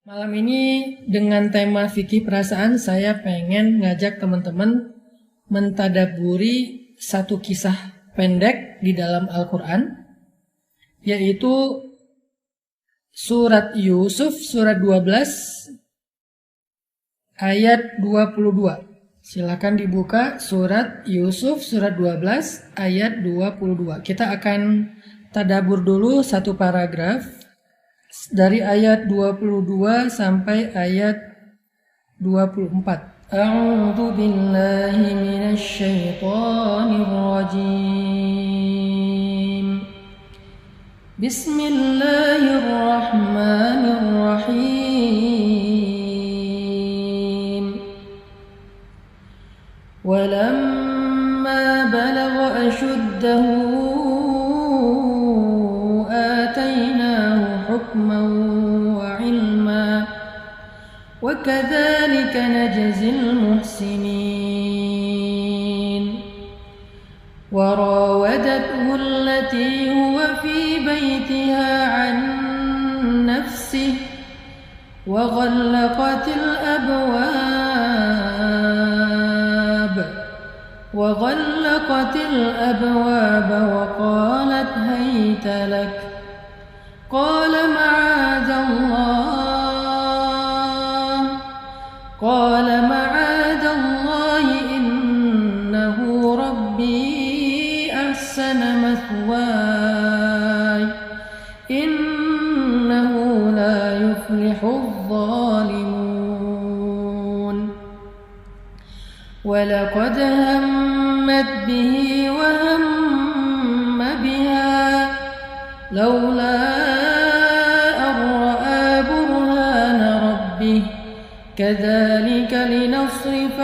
Malam ini dengan tema fikih perasaan saya pengen ngajak teman-teman mentadaburi satu kisah pendek di dalam Al-Quran, yaitu surat Yusuf surat 12 ayat 22. Silakan dibuka surat Yusuf surat 12 ayat 22. Kita akan tadabur dulu satu paragraf dari ayat 22 sampai ayat 24. A'udzu billahi minasy syaithanir rajim. Bismillahirrahmanirrahim. Walamma balagha ashuddahu وكذلك نجزي المحسنين وراودته التي هو في بيتها عن نفسه وغلقت الأبواب وقالت هيت لك قال معاذ الله إنه ربي أحسن مثواي إنه لا يفلح الظالمون ولقد همت به وهم بها لولا أن رأى برهان ربه كذلك لنصرف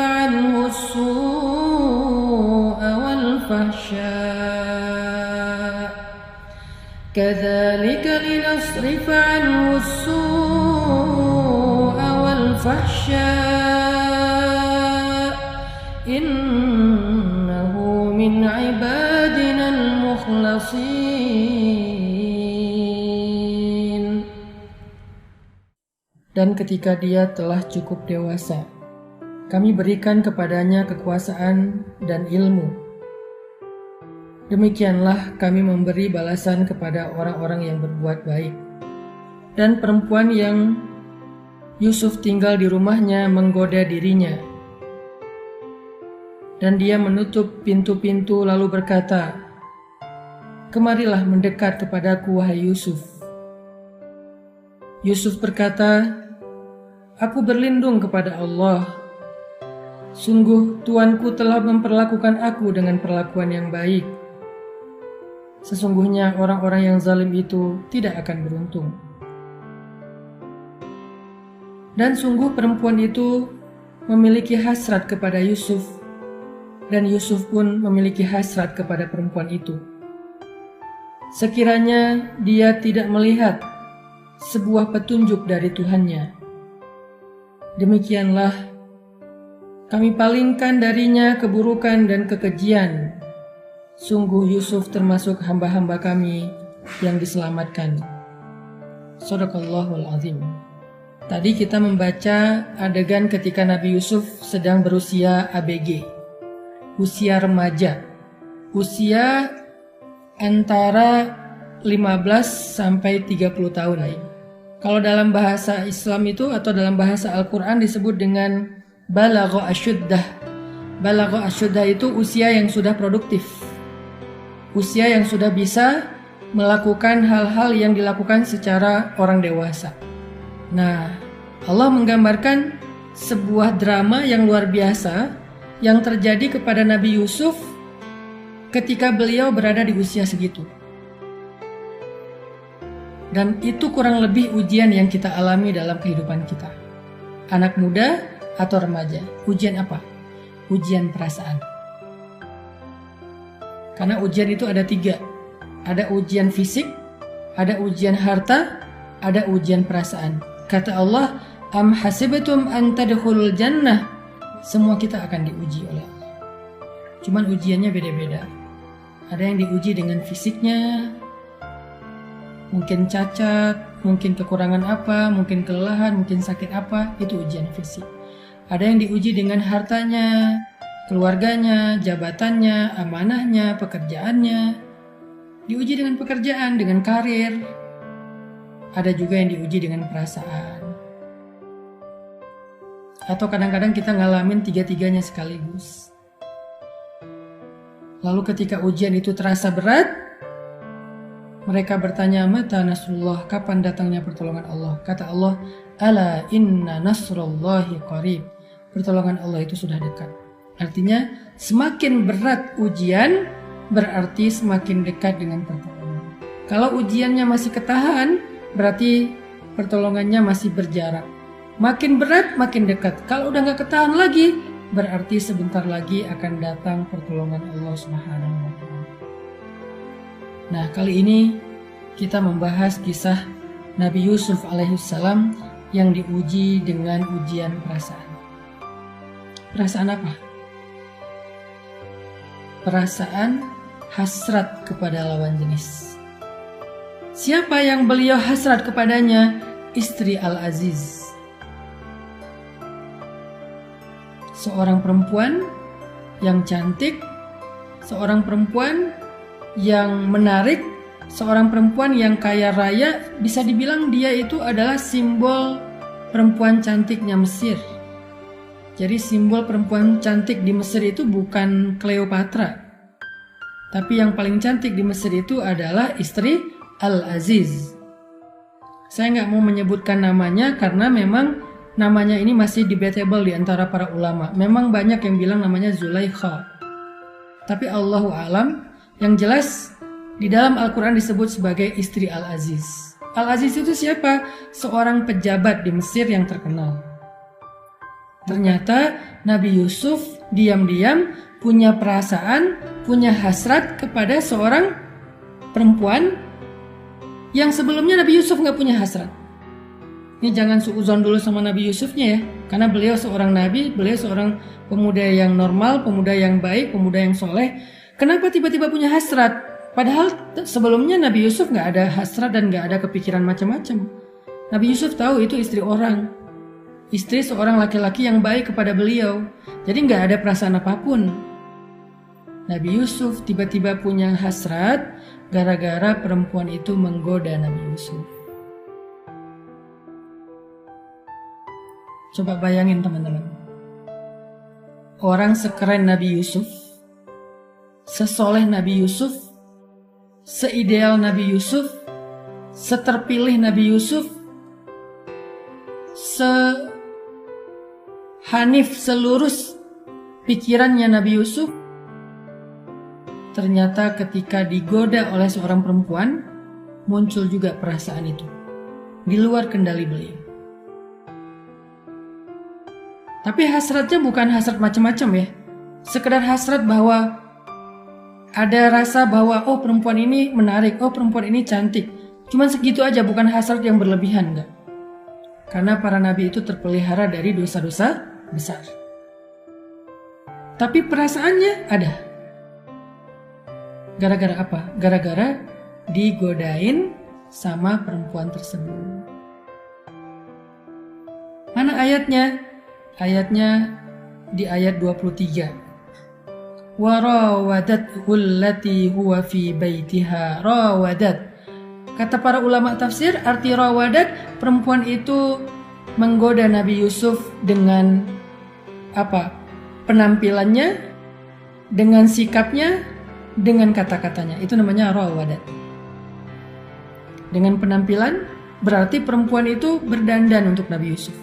عنه السوء والفحشاء إنه من عبادنا المخلصين. Dan ketika dia telah cukup dewasa, kami berikan kepadanya kekuasaan dan ilmu. Demikianlah kami memberi balasan kepada orang-orang yang berbuat baik. Dan perempuan yang Yusuf tinggal di rumahnya menggoda dirinya. Dan dia menutup pintu-pintu lalu berkata, "Kemarilah mendekat kepadaku, wahai Yusuf." Yusuf berkata, "Aku berlindung kepada Allah. Sungguh Tuanku telah memperlakukan aku dengan perlakuan yang baik. Sesungguhnya orang-orang yang zalim itu tidak akan beruntung." Dan sungguh perempuan itu memiliki hasrat kepada Yusuf, dan Yusuf pun memiliki hasrat kepada perempuan itu. Sekiranya dia tidak melihat sebuah petunjuk dari Tuhannya, demikianlah kami palingkan darinya keburukan dan kekejian. Sungguh Yusuf termasuk hamba-hamba kami yang diselamatkan. Shadaqallahul azim. Tadi kita membaca adegan ketika Nabi Yusuf sedang berusia ABG, usia remaja, usia antara 15 sampai 30 tahun. Kalau dalam bahasa Islam itu atau dalam bahasa Al-Quran disebut dengan balagha asyuddah. Balagha asyuddah itu usia yang sudah produktif, usia yang sudah bisa melakukan hal-hal yang dilakukan secara orang dewasa. Nah, Allah menggambarkan sebuah drama yang luar biasa yang terjadi kepada Nabi Yusuf ketika beliau berada di usia segitu. Dan itu kurang lebih ujian yang kita alami dalam kehidupan kita. Anak muda atau remaja, ujian apa? Ujian perasaan. Karena ujian itu ada 3. Ada ujian fisik, ada ujian harta, ada ujian perasaan. Kata Allah, am hasibatum an tadkhulul jannah. Semua kita akan diuji oleh Allah. Cuman ujiannya beda-beda. Ada yang diuji dengan fisiknya, mungkin cacat, mungkin kekurangan apa, mungkin kelelahan, mungkin sakit apa, itu ujian fisik. Ada yang diuji dengan hartanya, keluarganya, jabatannya, amanahnya, pekerjaannya. Diuji dengan pekerjaan, dengan karir. Ada juga yang diuji dengan perasaan. Atau kadang-kadang kita ngalamin tiga-tiganya sekaligus. Lalu ketika ujian itu terasa berat, mereka bertanya, mata nasrullah, kapan datangnya pertolongan Allah? Kata Allah, ala inna nasrullahi qarib. Pertolongan Allah itu sudah dekat. Artinya, semakin berat ujian, berarti semakin dekat dengan pertolongan. Kalau ujiannya masih ketahan, berarti pertolongannya masih berjarak. Makin berat, makin dekat. Kalau udah gak ketahan lagi, berarti sebentar lagi akan datang pertolongan Allah Subhanahu wa Ta'ala. Nah, kali ini kita membahas kisah Nabi Yusuf alaihissalam yang diuji dengan ujian perasaan. Perasaan apa? Perasaan hasrat kepada lawan jenis. Siapa yang beliau hasrat kepadanya? Istri Al-Aziz. Seorang perempuan yang cantik, seorang perempuan yang menarik, seorang perempuan yang kaya raya, bisa dibilang dia itu adalah simbol perempuan cantiknya Mesir. Jadi simbol perempuan cantik di Mesir itu bukan Cleopatra, tapi yang paling cantik di Mesir itu adalah istri Al-Aziz. Saya nggak mau menyebutkan namanya karena memang namanya ini masih debatable di antara para ulama. Memang banyak yang bilang namanya Zulaikha, tapi Allahu a'lam. Yang jelas di dalam Al-Quran disebut sebagai istri Al-Aziz. Al-Aziz itu siapa? Seorang pejabat di Mesir yang terkenal. Ternyata Nabi Yusuf diam-diam punya perasaan, punya hasrat kepada seorang perempuan yang sebelumnya Nabi Yusuf gak punya hasrat. Ini jangan suudzon dulu sama Nabi Yusufnya ya, karena beliau seorang nabi, beliau seorang pemuda yang normal, pemuda yang baik, pemuda yang soleh. Kenapa tiba-tiba punya hasrat? Padahal sebelumnya Nabi Yusuf gak ada hasrat dan gak ada kepikiran macam-macam. Nabi Yusuf tahu itu istri orang, istri seorang laki-laki yang baik kepada beliau. Jadi gak ada perasaan apapun. Nabi Yusuf tiba-tiba punya hasrat gara-gara perempuan itu menggoda Nabi Yusuf. Coba bayangin teman-teman. Orang sekeren Nabi Yusuf, sesoleh Nabi Yusuf, seideal Nabi Yusuf, seterpilih Nabi Yusuf, sehanif selurus pikirannya Nabi Yusuf, ternyata ketika digoda oleh seorang perempuan, muncul juga perasaan itu di luar kendali beliau. Tapi hasratnya bukan hasrat macam-macam ya, sekedar hasrat bahwa ada rasa bahwa oh perempuan ini menarik, oh perempuan ini cantik. Cuman segitu aja, bukan hasrat yang berlebihan, enggak. Karena para nabi itu terpelihara dari dosa-dosa besar. Tapi perasaannya ada. Gara-gara apa? Gara-gara digodain sama perempuan tersebut. Mana ayatnya? Ayatnya di ayat 23. Warawadathu allati huwa fi baitiha. Rawadat. Kata para ulama tafsir, arti rawadat, perempuan itu menggoda Nabi Yusuf dengan apa? Penampilannya, dengan sikapnya, dengan kata-katanya. Itu namanya rawadat. Dengan penampilan berarti perempuan itu berdandan untuk Nabi Yusuf.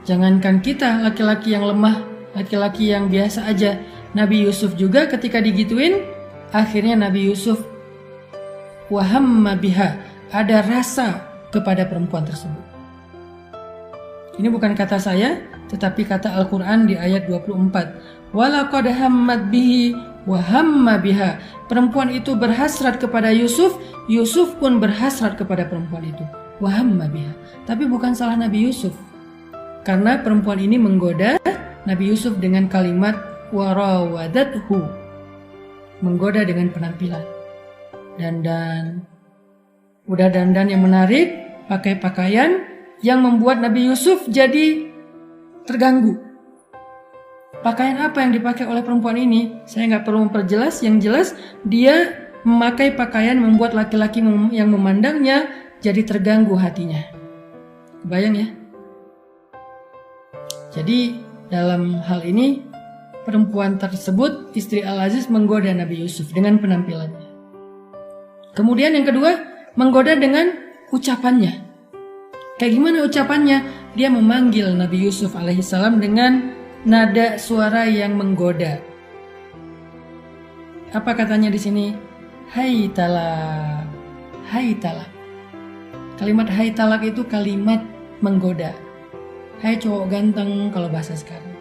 Jangankan kita, laki-laki yang lemah, laki-laki yang biasa aja, Nabi Yusuf juga ketika digituin, akhirnya Nabi Yusuf wahamma biha, ada rasa kepada perempuan tersebut. Ini bukan kata saya, tetapi kata Al-Quran di ayat 24. Walaqad hammat bihi wahamma biha. Perempuan itu berhasrat kepada Yusuf, Yusuf pun berhasrat kepada perempuan itu. Wahamma biha. Tapi bukan salah Nabi Yusuf. Karena perempuan ini menggoda Nabi Yusuf dengan kalimat warawadathu, menggoda dengan penampilan, dandan, Udah dandan yang menarik, pakai pakaian yang membuat Nabi Yusuf jadi terganggu. Pakaian apa yang dipakai oleh perempuan ini? Saya nggak perlu memperjelas, yang jelas dia memakai pakaian membuat laki-laki yang memandangnya jadi terganggu hatinya. Kebayang ya? Jadi dalam hal ini perempuan tersebut, istri Al-Aziz, menggoda Nabi Yusuf dengan penampilannya. Kemudian yang kedua, menggoda dengan ucapannya. Kayak gimana ucapannya? Dia memanggil Nabi Yusuf alaihissalam dengan nada suara yang menggoda. Apa katanya di sini? Hai talak, hai talak. Kalimat hai talak itu kalimat menggoda. Hai cowok ganteng kalau bahasa sekarang.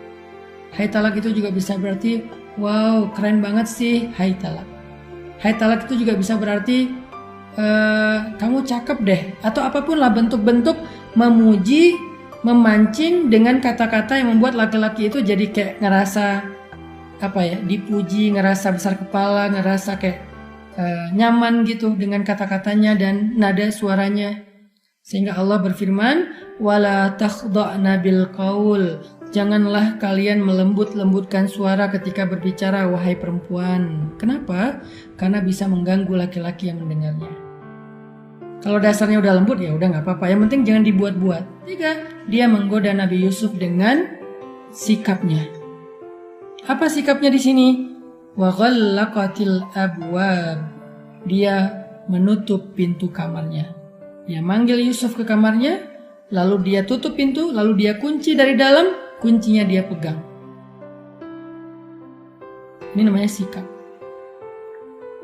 Hai talak itu juga bisa berarti wow keren banget sih, hai talak. Hai talak itu juga bisa berarti kamu cakep deh, atau apapun lah bentuk-bentuk memuji, memancing dengan kata-kata yang membuat laki-laki itu jadi kayak ngerasa dipuji, ngerasa besar kepala, ngerasa kayak nyaman gitu dengan kata-katanya dan nada suaranya. Sehingga Allah berfirman, wala takhda'na bil qaul. Janganlah kalian melembut-lembutkan suara ketika berbicara, wahai perempuan. Kenapa? Karena bisa mengganggu laki-laki yang mendengarnya. Kalau dasarnya udah lembut ya udah nggak apa-apa. Yang penting jangan dibuat-buat. 3. Dia menggoda Nabi Yusuf dengan sikapnya. Apa sikapnya di sini? Wa ghallaqatil abwab. Dia menutup pintu kamarnya. Dia manggil Yusuf ke kamarnya, lalu dia tutup pintu, lalu dia kunci dari dalam, kuncinya dia pegang. Ini namanya sikap.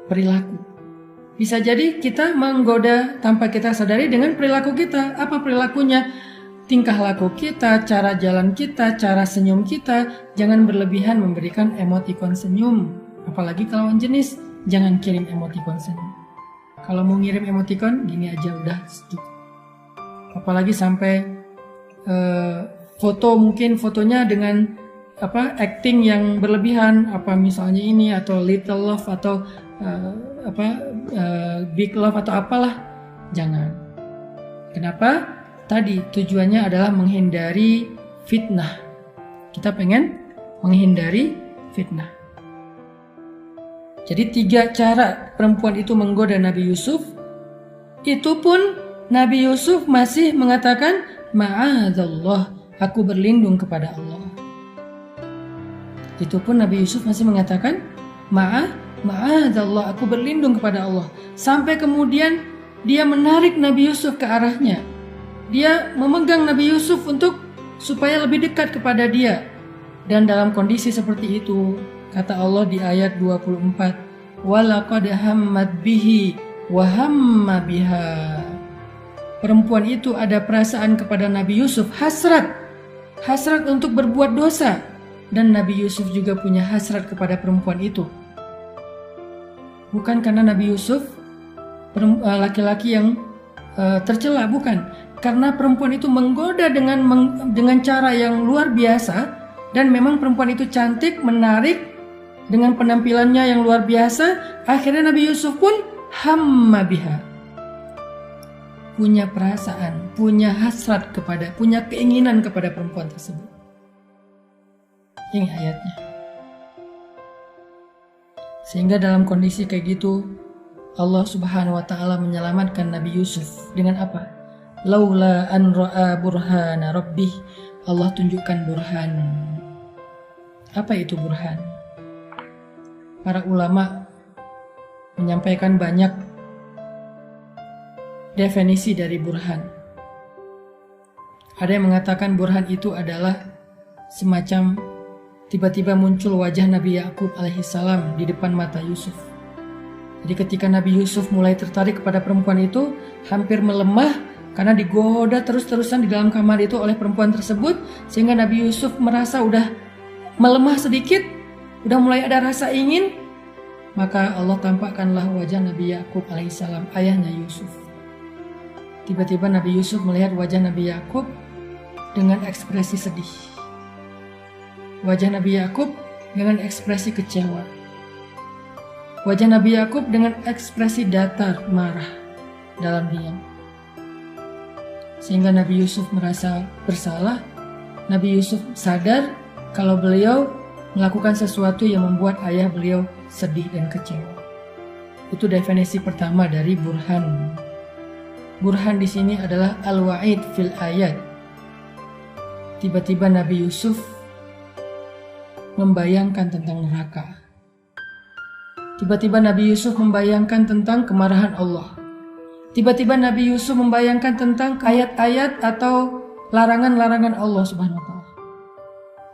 Perilaku. Bisa jadi kita menggoda tanpa kita sadari dengan perilaku kita. Apa perilakunya? Tingkah laku kita, cara jalan kita, cara senyum kita. Jangan berlebihan memberikan emotikon senyum. Apalagi kalau lawan jenis, jangan kirim emotikon senyum. Kalau mau ngirim emotikon, gini aja udah sedikit. Apalagi sampai foto, mungkin fotonya dengan acting yang berlebihan, misalnya ini atau little love atau big love atau apalah, jangan. Kenapa? Tadi tujuannya adalah menghindari fitnah. Kita pengen menghindari fitnah. Jadi 3 cara perempuan itu menggoda Nabi Yusuf. Itu pun Nabi Yusuf masih mengatakan, ma'adzallah, aku berlindung kepada Allah. Itu pun Nabi Yusuf masih mengatakan, ma'adzallah, aku berlindung kepada Allah. Sampai kemudian dia menarik Nabi Yusuf ke arahnya. Dia memegang Nabi Yusuf supaya lebih dekat kepada dia. Dan dalam kondisi seperti itu, kata Allah di ayat 24, walaqad hammat bihi wa hamma biha. Perempuan itu ada perasaan kepada Nabi Yusuf, hasrat untuk berbuat dosa. Dan Nabi Yusuf juga punya hasrat kepada perempuan itu. Bukan karena Nabi Yusuf laki-laki yang tercela, bukan. Karena perempuan itu menggoda dengan cara yang luar biasa. Dan memang perempuan itu cantik, menarik, dengan penampilannya yang luar biasa. Akhirnya Nabi Yusuf pun hamma biha. Punya perasaan, punya hasrat punya keinginan kepada perempuan tersebut. Ini ayatnya. Sehingga dalam kondisi kayak gitu, Allah Subhanahu wa taala menyelamatkan Nabi Yusuf dengan apa? Laula an ra'a burhana rabbih. Allah tunjukkan burhan. Apa itu burhan? Para ulama menyampaikan banyak definisi dari burhan. Ada yang mengatakan burhan itu adalah semacam tiba-tiba muncul wajah Nabi Yakub alaihissalam di depan mata Yusuf. Jadi ketika Nabi Yusuf mulai tertarik kepada perempuan itu, hampir melemah karena digoda terus-terusan di dalam kamar itu oleh perempuan tersebut, sehingga Nabi Yusuf merasa udah melemah sedikit, udah mulai ada rasa ingin, maka Allah tampakkanlah wajah Nabi Yakub alaihissalam, ayahnya Yusuf. Tiba-tiba Nabi Yusuf melihat wajah Nabi Yakub dengan ekspresi sedih. Wajah Nabi Yakub dengan ekspresi kecewa. Wajah Nabi Yakub dengan ekspresi datar, marah. dalam diam. Sehingga Nabi Yusuf merasa bersalah. Nabi Yusuf sadar kalau beliau melakukan sesuatu yang membuat ayah beliau sedih dan kecewa. Itu definisi pertama dari burhan. Burhan di sini adalah al-wa'id fil ayat. Tiba-tiba Nabi Yusuf membayangkan tentang neraka. Tiba-tiba Nabi Yusuf membayangkan tentang kemarahan Allah. Tiba-tiba Nabi Yusuf membayangkan tentang ayat-ayat atau larangan-larangan Allah Subhanahu wa taala.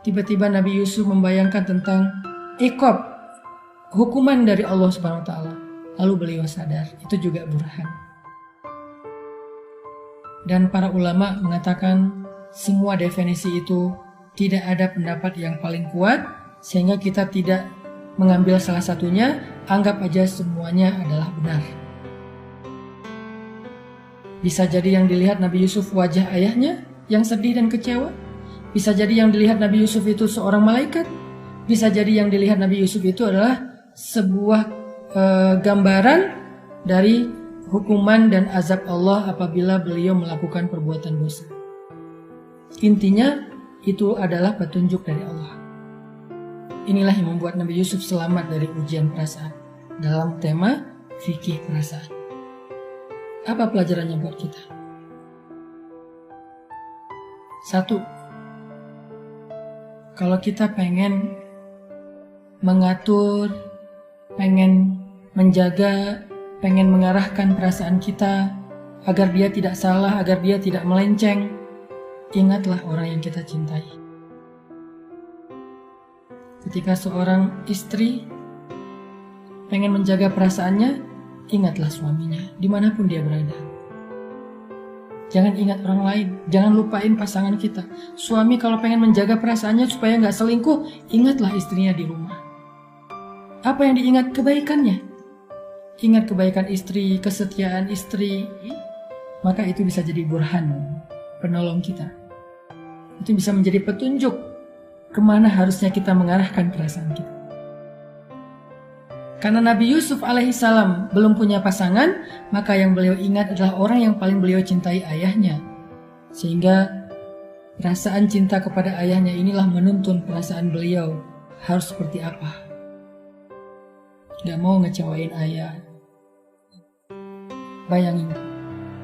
Tiba-tiba Nabi Yusuf membayangkan tentang iqab, hukuman dari Allah Subhanahu wa taala. Lalu beliau sadar, itu juga burhan. Dan para ulama mengatakan semua definisi itu tidak ada pendapat yang paling kuat, sehingga kita tidak mengambil salah satunya, anggap aja semuanya adalah benar. Bisa jadi yang dilihat Nabi Yusuf wajah ayahnya yang sedih dan kecewa. Bisa jadi yang dilihat Nabi Yusuf itu seorang malaikat. Bisa jadi yang dilihat Nabi Yusuf itu adalah sebuah gambaran dari hukuman dan azab Allah apabila beliau melakukan perbuatan dosa. Intinya itu adalah petunjuk dari Allah. Inilah yang membuat Nabi Yusuf selamat dari ujian perasaan dalam tema fikih perasaan. Apa pelajarannya buat kita? 1. Kalau kita pengen mengatur, pengen menjaga, pengen mengarahkan perasaan kita agar dia tidak salah, agar dia tidak melenceng, ingatlah orang yang kita cintai. Ketika seorang istri pengen menjaga perasaannya, ingatlah suaminya, dimanapun dia berada. Jangan ingat orang lain, jangan lupain pasangan kita. Suami kalau pengen menjaga perasaannya supaya nggak selingkuh, ingatlah istrinya di rumah. Apa yang diingat? Kebaikannya. Ingat kebaikan istri, kesetiaan istri, maka itu bisa jadi burhan, penolong kita. Itu bisa menjadi petunjuk kemana harusnya kita mengarahkan perasaan kita. Karena Nabi Yusuf alaihissalam belum punya pasangan, maka yang beliau ingat adalah orang yang paling beliau cintai, ayahnya. Sehingga perasaan cinta kepada ayahnya inilah menuntun perasaan beliau harus seperti apa. Gak mau ngecewain ayah. Bayangin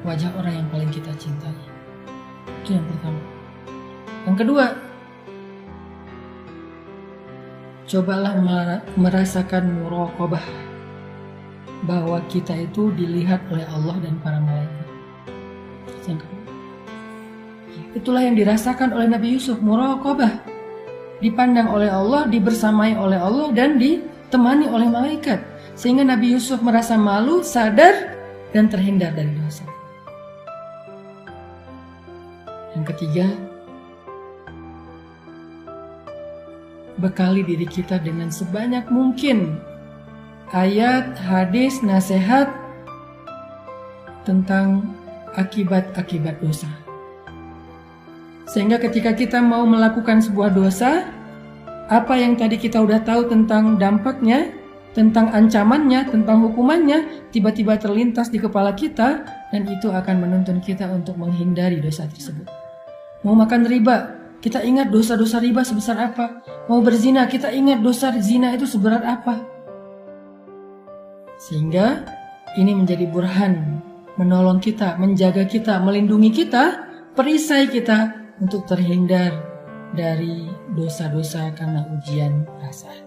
wajah orang yang paling kita cintai. Itu yang pertama. Yang kedua, cobalah merasakan muraqabah, bahwa kita itu dilihat oleh Allah dan para malaikat. Yang kedua, itulah yang dirasakan oleh Nabi Yusuf, muraqabah, dipandang oleh Allah, dibersamai oleh Allah, dan ditemani oleh malaikat. Sehingga Nabi Yusuf merasa malu, sadar, dan terhindar dari dosa. Yang ketiga, bekali diri kita dengan sebanyak mungkin ayat, hadis, nasihat tentang akibat-akibat dosa. Sehingga ketika kita mau melakukan sebuah dosa, apa yang tadi kita udah tahu tentang dampaknya, tentang ancamannya, tentang hukumannya, tiba-tiba terlintas di kepala kita, dan itu akan menuntun kita untuk menghindari dosa tersebut. Mau makan riba, kita ingat dosa-dosa riba sebesar apa. Mau berzina, kita ingat dosa zina itu seberat apa. Sehingga ini menjadi burhan, menolong kita, menjaga kita, melindungi kita, perisai kita untuk terhindar dari dosa-dosa karena ujian perasaan.